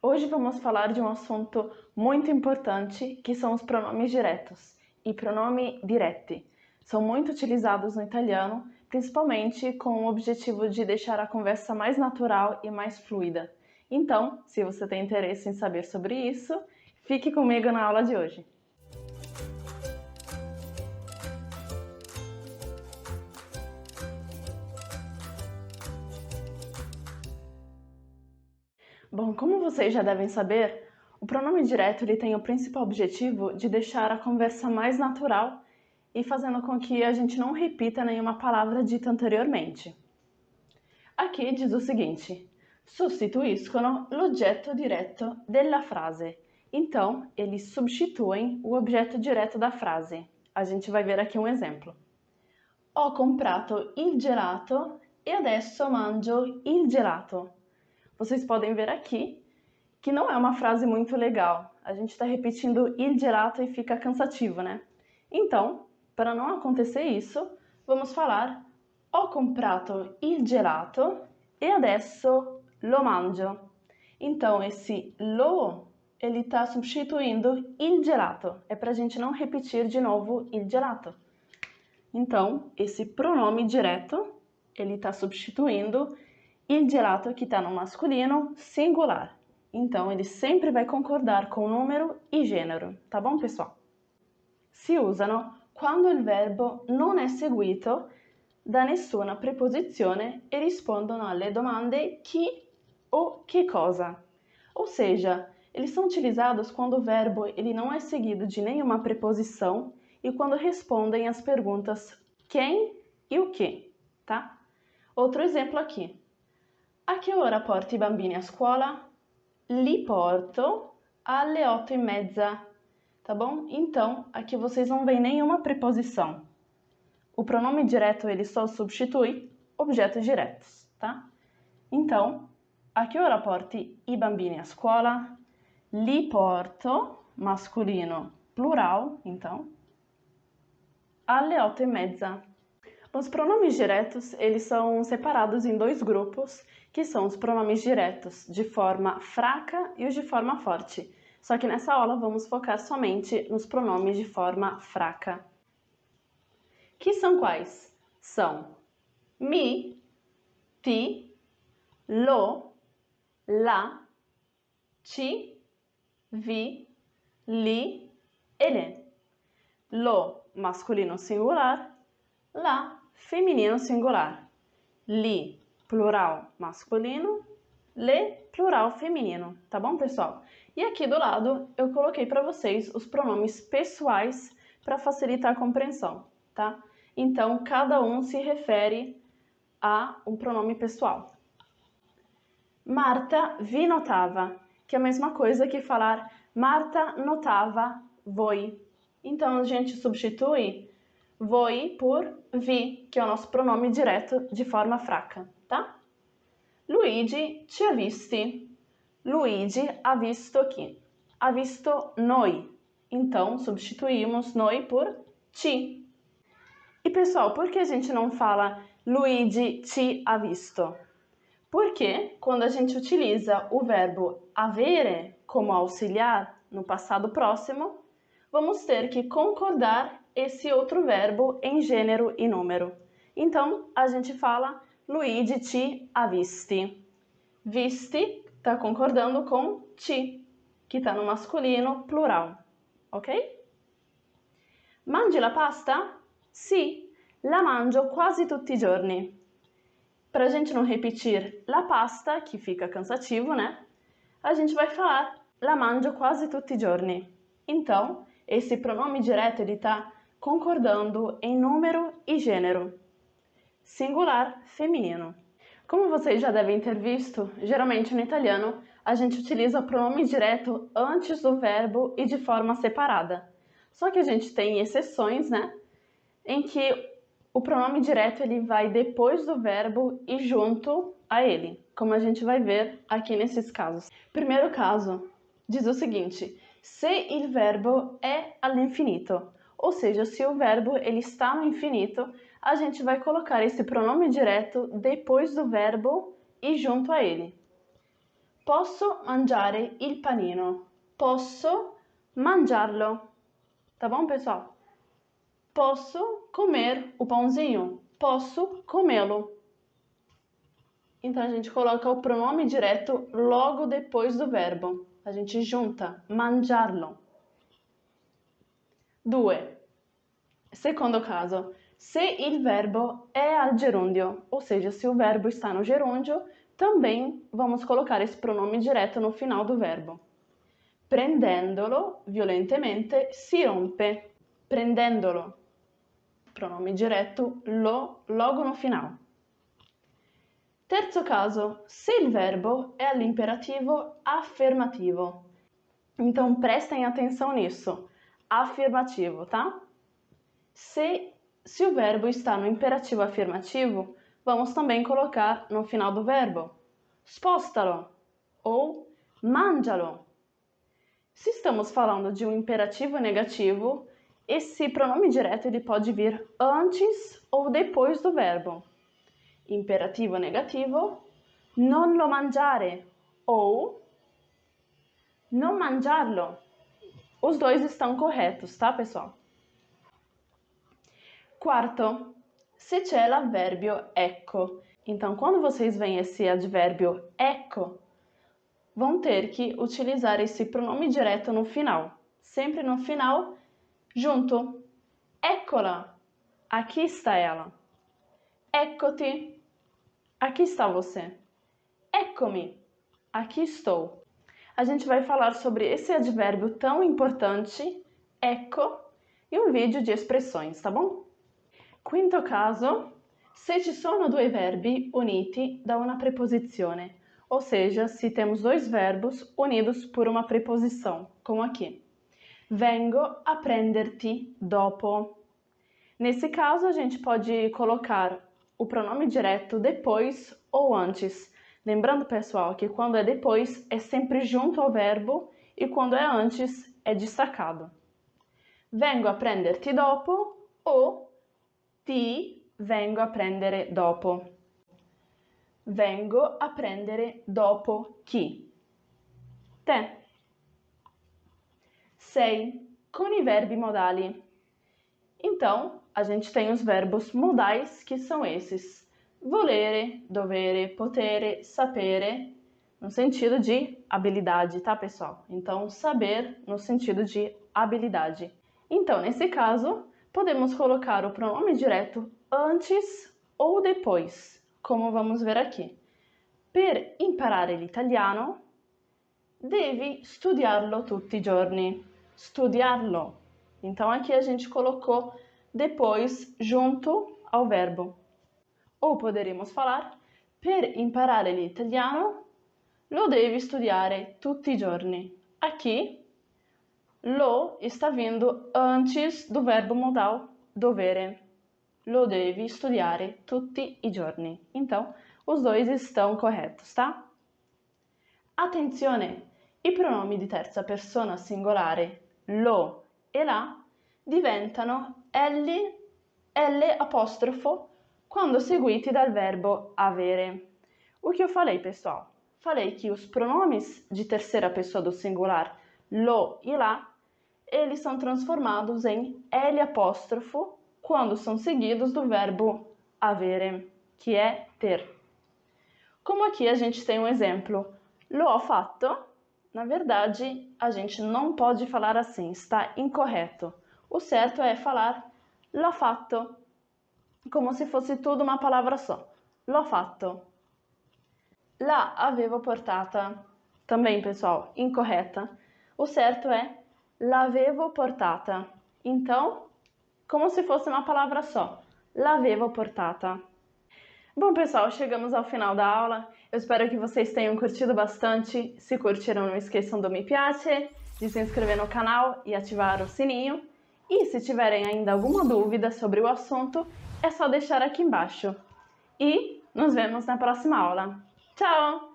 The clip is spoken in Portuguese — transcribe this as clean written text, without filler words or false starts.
Hoje vamos falar de um assunto muito importante, que são os pronomes diretos e pronome diretti. São muito utilizados no italiano, principalmente com o objetivo de deixar a conversa mais natural e mais fluida. Então, se você tem interesse em saber sobre isso, fique comigo na aula de hoje. Bom, como vocês já devem saber, o pronome direto ele tem o principal objetivo de deixar a conversa mais natural e fazendo com que a gente não repita nenhuma palavra dita anteriormente. Aqui diz o seguinte: sostituiscono l'oggetto diretto della frase. Então, eles substituem o objeto direto da frase. A gente vai ver aqui um exemplo. Ho comprato il gelato e adesso mangio il gelato. Vocês podem ver aqui que não é uma frase muito legal. A gente está repetindo il gelato e fica cansativo, né? Então, para não acontecer isso, vamos falar ho comprato il gelato e adesso lo mangio. Então, esse lo, ele está substituindo il gelato. É para a gente não repetir de novo il gelato. Então, esse pronome direto, ele está substituindo il gelato que está no masculino singular. Então, ele sempre vai concordar com número e gênero, tá bom, pessoal? Si usano quando il verbo non è seguito da nessuna preposizione e rispondono alle domande chi ou che cosa. Ou seja, eles são utilizados quando o verbo ele não é seguido de nenhuma preposição e quando respondem às perguntas quem e o que, tá? Outro exemplo aqui. A che ora porti i bambini a scuola? Li porto alle 8:30, tá bom? Então, aqui vocês não veem nenhuma preposição. O pronome direto, ele só substitui objetos diretos, tá? Então, a che ora porti i bambini a scuola? Li porto, masculino, plural, então, alle 8:30. Os pronomes diretos, eles são separados em dois grupos, que são os pronomes diretos de forma fraca e os de forma forte. Só que nessa aula vamos focar somente nos pronomes de forma fraca. Que são quais? São mi, ti, lo, la, ci, vi, li e le. Lo, masculino singular, la, feminino singular, li, plural masculino, le, plural feminino, tá bom, pessoal? E aqui do lado eu coloquei para vocês os pronomes pessoais para facilitar a compreensão, tá? Então, cada um se refere a um pronome pessoal. Marta vi notava, que é a mesma coisa que falar Marta notava voi. Então, a gente substitui voi por vi, que é o nosso pronome direto de forma fraca, tá? Luigi ci ha visti. Luigi ha visto chi? Ha visto noi. Então, substituímos noi por ci. E, pessoal, por que a gente não fala Luigi ci ha visto? Porque quando a gente utiliza o verbo avere como auxiliar no passado próximo, vamos ter que concordar esse outro verbo em gênero e número. Então, a gente fala Luigi ci ha visti. Visti está concordando com ci, que está no masculino plural, ok? Mangi la pasta? Sì, la mangio quasi tutti i giorni. Para a gente não repetir la pasta, que fica cansativo, né? A gente vai falar la mangio quasi tutti i giorni. Então, esse pronome direto ele está concordando em número e gênero. Singular, feminino. Como vocês já devem ter visto, geralmente no italiano a gente utiliza o pronome direto antes do verbo e de forma separada. Só que a gente tem exceções, né? Em que o pronome direto ele vai depois do verbo e junto a ele, como a gente vai ver aqui nesses casos. Primeiro caso diz o seguinte: se il verbo è all'infinito, ou seja, se o verbo ele está no infinito, a gente vai colocar esse pronome direto depois do verbo e junto a ele. Posso mangiare il panino? Posso mangiarlo. Tá bom, pessoal? Posso comer o pãozinho? Posso comê-lo. Então, a gente coloca o pronome direto logo depois do verbo. A gente junta, mangiarlo. 2. Secondo caso, se il verbo è al gerundio, ou seja, se o verbo está no gerúndio, também vamos colocar esse pronome direto no final do verbo. Prendendolo violentemente si rompe. Prendendolo. Pronome direto lo logo no final. Terzo caso, se il verbo è all'imperativo affermativo. Então prestem atenção nisso. Afirmativo, tá? Se o verbo está no imperativo afirmativo, vamos também colocar no final do verbo spostalo ou mangialo. Se estamos falando de um imperativo negativo, esse pronome direto ele pode vir antes ou depois do verbo. Imperativo negativo, non lo mangiare ou non mangiarlo. Os dois estão corretos, tá, pessoal? Quarto, se c'è l'avverbio ecco. Então, quando vocês veem esse advérbio ecco, vão ter que utilizar esse pronome direto no final. Sempre no final, junto. Eccola, aqui está ela. Eccoti, aqui está você. Eccomi, aqui estou. A gente vai falar sobre esse advérbio tão importante, ecco, em um vídeo de expressões, tá bom? Quinto caso, se ci sono due verbi uniti da una preposizione, ou seja, se temos dois verbos unidos por uma preposição, como aqui. Vengo a prenderti dopo. Nesse caso, a gente pode colocar o pronome direto depois ou antes. Lembrando, pessoal, que quando é depois é sempre junto ao verbo e quando é antes é destacado. Vengo a prenderti dopo ou ti vengo a prendere dopo. Vengo a prendere dopo chi? Te. 6. Com i verbi modali. Então, a gente tem os verbos modais, que são esses. Volere, dovere, potere, sapere, no sentido de habilidade, tá, pessoal? Então, saber no sentido de habilidade. Então, nesse caso, podemos colocar o pronome direto antes ou depois, como vamos ver aqui. Per imparare l'italiano, devi studiarlo tutti i giorni. Studiarlo. Então, aqui a gente colocou depois junto ao verbo. Ou poderíamos falar, per imparare l'italiano, lo devi studiare tutti i giorni. Aqui, lo está vindo antes do verbo modal dovere. Lo devi studiare tutti i giorni. Então, os dois estão corretos, tá? Attenzione! I pronomi di terza persona singolare, lo e la, diventano L apostrofo quando seguiti dal verbo avere. O que eu falei, pessoal? Falei que os pronomes de terceira pessoa do singular, lo e la, eles são transformados em L apóstrofo quando são seguidos do verbo avere, que é ter. Como aqui a gente tem um exemplo, lo ho fatto, na verdade a gente não pode falar assim, está incorreto. O certo é falar l'ho fatto, como se fosse tudo uma palavra só. L'ho fatto. La avevo portata. Também, pessoal, incorreta. O certo é l'avevo portata. Então, como se fosse uma palavra só. L'avevo portata. Bom, pessoal, chegamos ao final da aula. Eu espero que vocês tenham curtido bastante. Se curtiram, não esqueçam do me piace, de se inscrever no canal e ativar o sininho. E se tiverem ainda alguma dúvida sobre o assunto, é só deixar aqui embaixo. E nos vemos na próxima aula. Tchau!